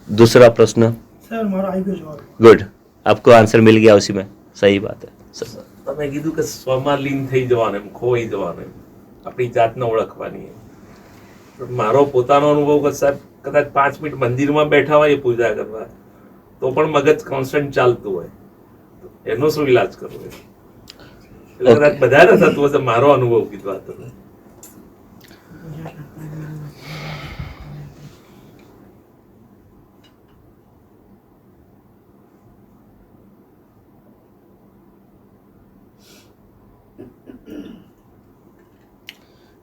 दूसरा प्रश्न। सर हमारा आई गयो जवाब। गुड, आपको आंसर मिल गया उसी में, सही बात है सर। તમે કીધું કે સ્વમાં લીન થઈ જવાનું એમ ખોવાઈ જવાનું એમ આપણી જાતને ઓળખવાની એમ પણ મારો પોતાનો અનુભવ કે સાહેબ કદાચ 5 મિનિટ મંદિરમાં બેઠા હોય પૂજા કરવા તો પણ મગજ કોન્સ્ટન્ટ ચાલતું હોય તો એનો શું ઇલાજ કરવો એટલે કદાચ Okay. બધાને થતું હશે મારો અનુભવ કીધો આ તમે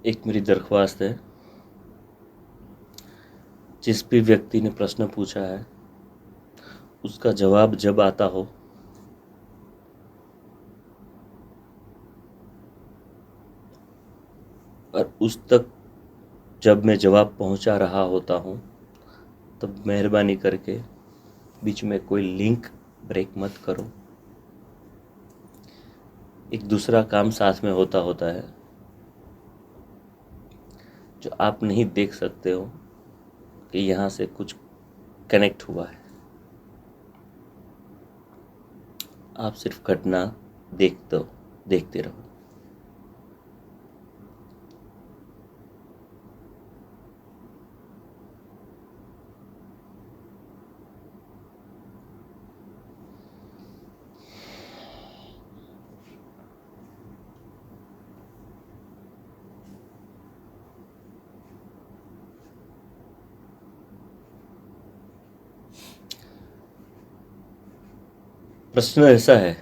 एक मेरी दरख्वास्त है, जिस भी व्यक्ति ने प्रश्न पूछा है उसका जवाब जब आता हो और उस तक जब मैं जवाब पहुंचा रहा होता हूं तब मेहरबानी करके बीच में कोई लिंक ब्रेक मत करो। एक दूसरा काम साथ में होता है जो आप नहीं देख सकते हो कि यहाँ से कुछ कनेक्ट हुआ है। आप सिर्फ घटना देखते रहो। प्रश्न ऐसा है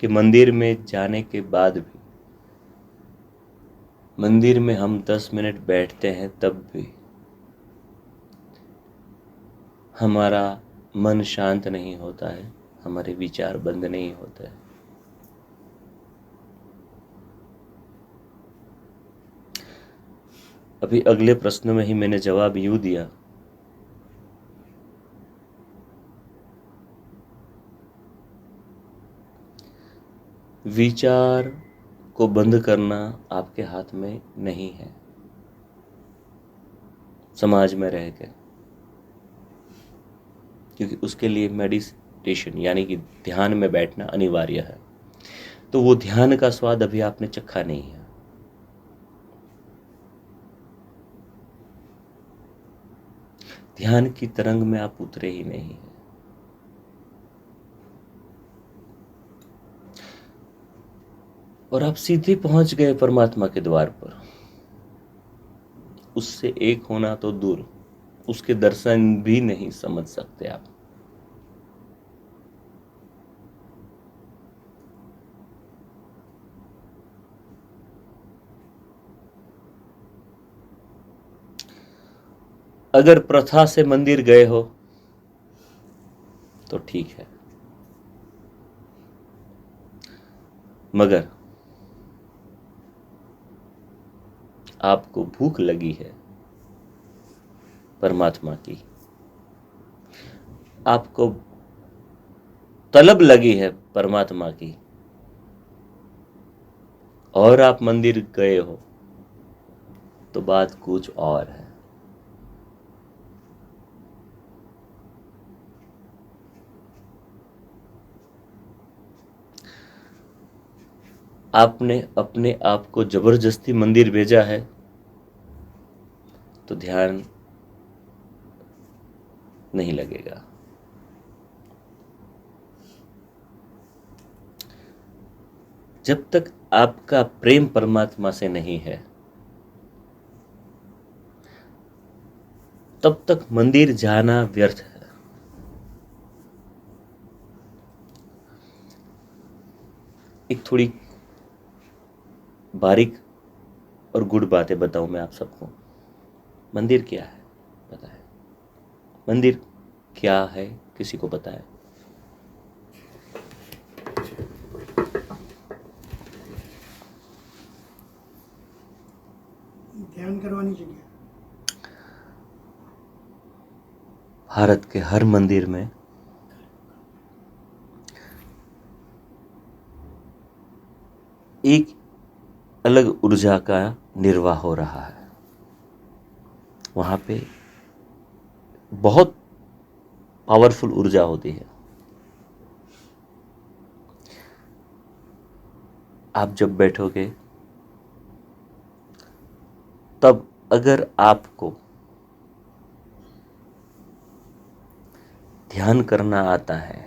कि मंदिर में जाने के बाद भी, मंदिर में हम 10 मिनट बैठते हैं तब भी हमारा मन शांत नहीं होता है, हमारे विचार बंद नहीं होते हैं। अभी अगले प्रश्न में ही मैंने जवाब यूं दिया, विचार को बंद करना आपके हाथ में नहीं है। समाज में रह के, क्योंकि उसके लिए मेडिटेशन यानी कि ध्यान में बैठना अनिवार्य है, तो वो ध्यान का स्वाद अभी आपने चखा नहीं है। ध्यान की तरंग में आप उतरे ही नहीं है। और आप सीधे पहुंच गए परमात्मा के द्वार पर। उससे एक होना तो दूर, उसके दर्शन भी नहीं समझ सकते आप। अगर प्रथा से मंदिर गए हो तो ठीक है, मगर आपको भूख लगी है परमात्मा की, आपको तलब लगी है परमात्मा की, और आप मंदिर गए हो तो बात कुछ और है। आपने अपने आप को जबरदस्ती मंदिर भेजा है तो ध्यान नहीं लगेगा। जब तक आपका प्रेम परमात्मा से नहीं है तब तक मंदिर जाना व्यर्थ है। एक थोड़ी बारीक और गुड बातें बताऊं मैं आप सबको। मंदिर क्या है पता है? मंदिर क्या है किसी को पता है? ध्यान करवानी जगह। भारत के हर मंदिर में एक अलग ऊर्जा का निर्वाह हो रहा है। वहाँ पे बहुत पावरफुल ऊर्जा होती है। आप जब बैठोगे तब अगर आपको ध्यान करना आता है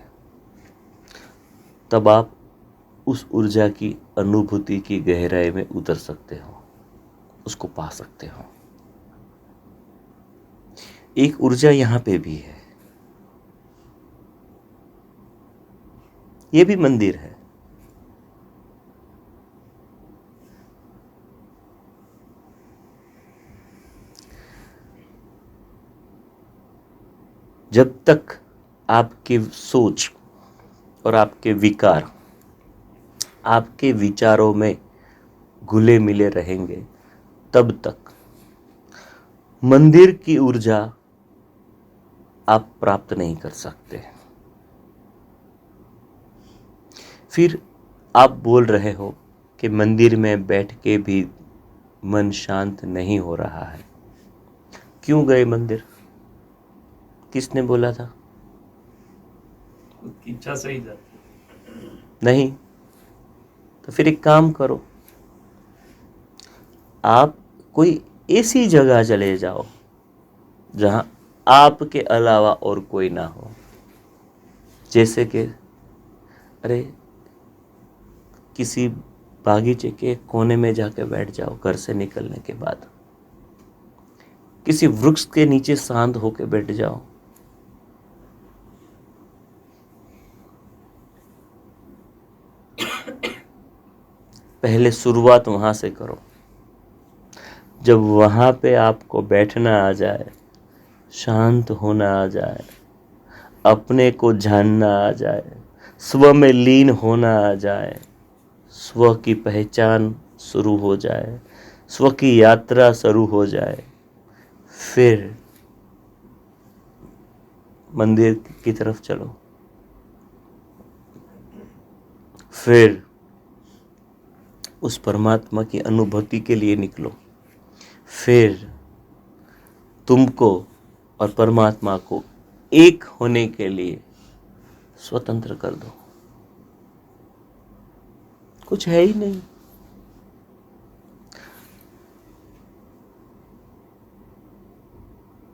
तब आप उस ऊर्जा की अनुभूति की गहराई में उतर सकते हो, उसको पा सकते हो। एक ऊर्जा यहां पे भी है, ये भी मंदिर है। जब तक आपकी सोच और आपके विकार आपके विचारों में घुले मिले रहेंगे तब तक मंदिर की ऊर्जा आप प्राप्त नहीं कर सकते। फिर आप बोल रहे हो कि मंदिर में बैठ के भी मन शांत नहीं हो रहा है। क्यों गए मंदिर? किसने बोला था? उसकी इच्छा से ही जाते। नहीं तो फिर एक काम करो, आप कोई ऐसी जगह चले जाओ जहां आपके अलावा और कोई ना हो। जैसे कि अरे किसी बागीचे के कोने में जाके बैठ जाओ घर से निकलने के बाद, किसी वृक्ष के नीचे शांत होके बैठ जाओ। पहले शुरुआत वहां से करो। जब वहां पे आपको बैठना आ जाए, शांत होना आ जाए, अपने को जानना आ जाए, स्व में लीन होना आ जाए, स्व की पहचान शुरू हो जाए, स्व की यात्रा शुरू हो जाए, फिर मंदिर की तरफ चलो। फिर उस परमात्मा की अनुभूति के लिए निकलो। फिर तुमको और परमात्मा को एक होने के लिए स्वतंत्र कर दो। कुछ है ही नहीं।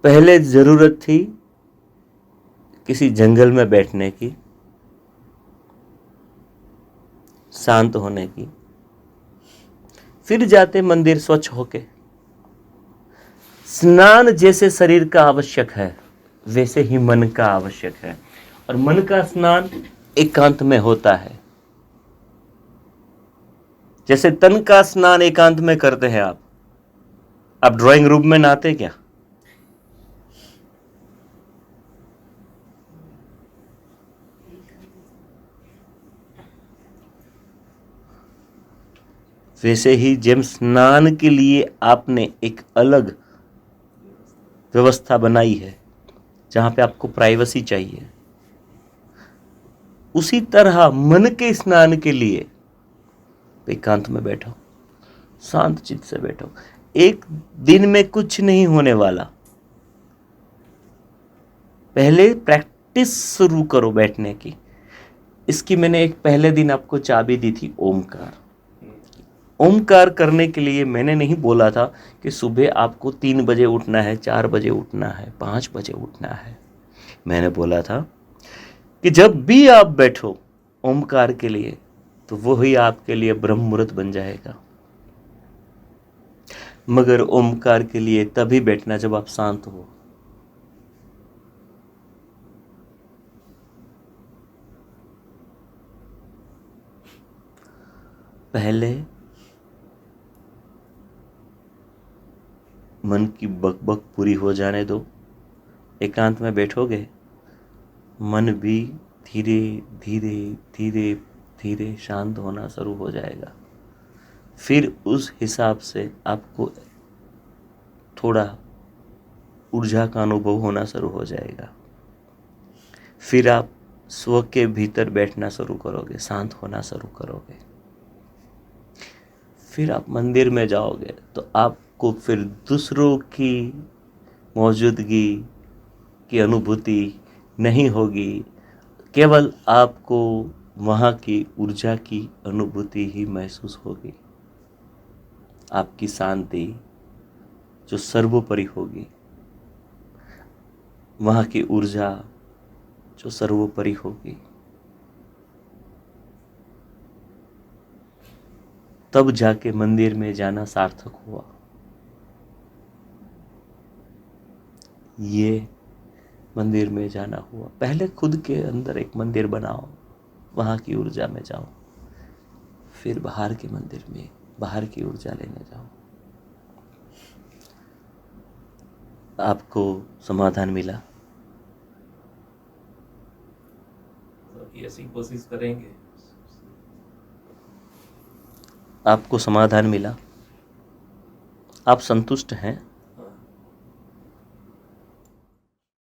पहले जरूरत थी किसी जंगल में बैठने की, शांत होने की, फिर जाते मंदिर स्वच्छ होके। स्नान जैसे शरीर का आवश्यक है वैसे ही मन का आवश्यक है, और मन का स्नान एकांत में होता है। जैसे तन का स्नान एकांत में करते हैं आप ड्राइंग रूम में नहाते क्या? वैसे ही जब स्नान के लिए आपने एक अलग व्यवस्था बनाई है जहां पे आपको प्राइवेसी चाहिए, उसी तरह मन के स्नान के लिए एकांत में बैठो, शांत चित्त से बैठो। एक दिन में कुछ नहीं होने वाला। पहले प्रैक्टिस शुरू करो बैठने की। इसकी मैंने एक पहले दिन आपको चाबी दी थी, ओमकार। ओमकार करने के लिए मैंने नहीं बोला था कि सुबह आपको 3 बजे उठना है, 4 बजे उठना है, 5 बजे उठना है। मैंने बोला था कि जब भी आप बैठो ओमकार के लिए तो वो ही आपके लिए ब्रह्म मुहूर्त बन जाएगा। मगर ओमकार के लिए तभी बैठना जब आप शांत हो। पहले मन की बकबक पूरी हो जाने दो। एकांत में बैठोगे, मन भी धीरे धीरे धीरे धीरे शांत होना शुरू हो जाएगा। फिर उस हिसाब से आपको थोड़ा ऊर्जा का अनुभव होना शुरू हो जाएगा। फिर आप स्व के भीतर बैठना शुरू करोगे, शांत होना शुरू करोगे। फिर आप मंदिर में जाओगे तो आपको फिर दूसरों की मौजूदगी की अनुभूति नहीं होगी, केवल आपको वहाँ की ऊर्जा की अनुभूति ही महसूस होगी। आपकी शांति जो सर्वोपरि होगी, वहाँ की ऊर्जा जो सर्वोपरि होगी, तब जाके मंदिर में जाना सार्थक हुआ। ये मंदिर में जाना हुआ। पहले खुद के अंदर एक मंदिर बनाओ, वहाँ की ऊर्जा में जाओ, फिर बाहर के मंदिर में बाहर की ऊर्जा लेने जाओ। आपको समाधान मिला? ये ऐसी कोशिश करेंगे। आपको समाधान मिला? आप संतुष्ट हैं?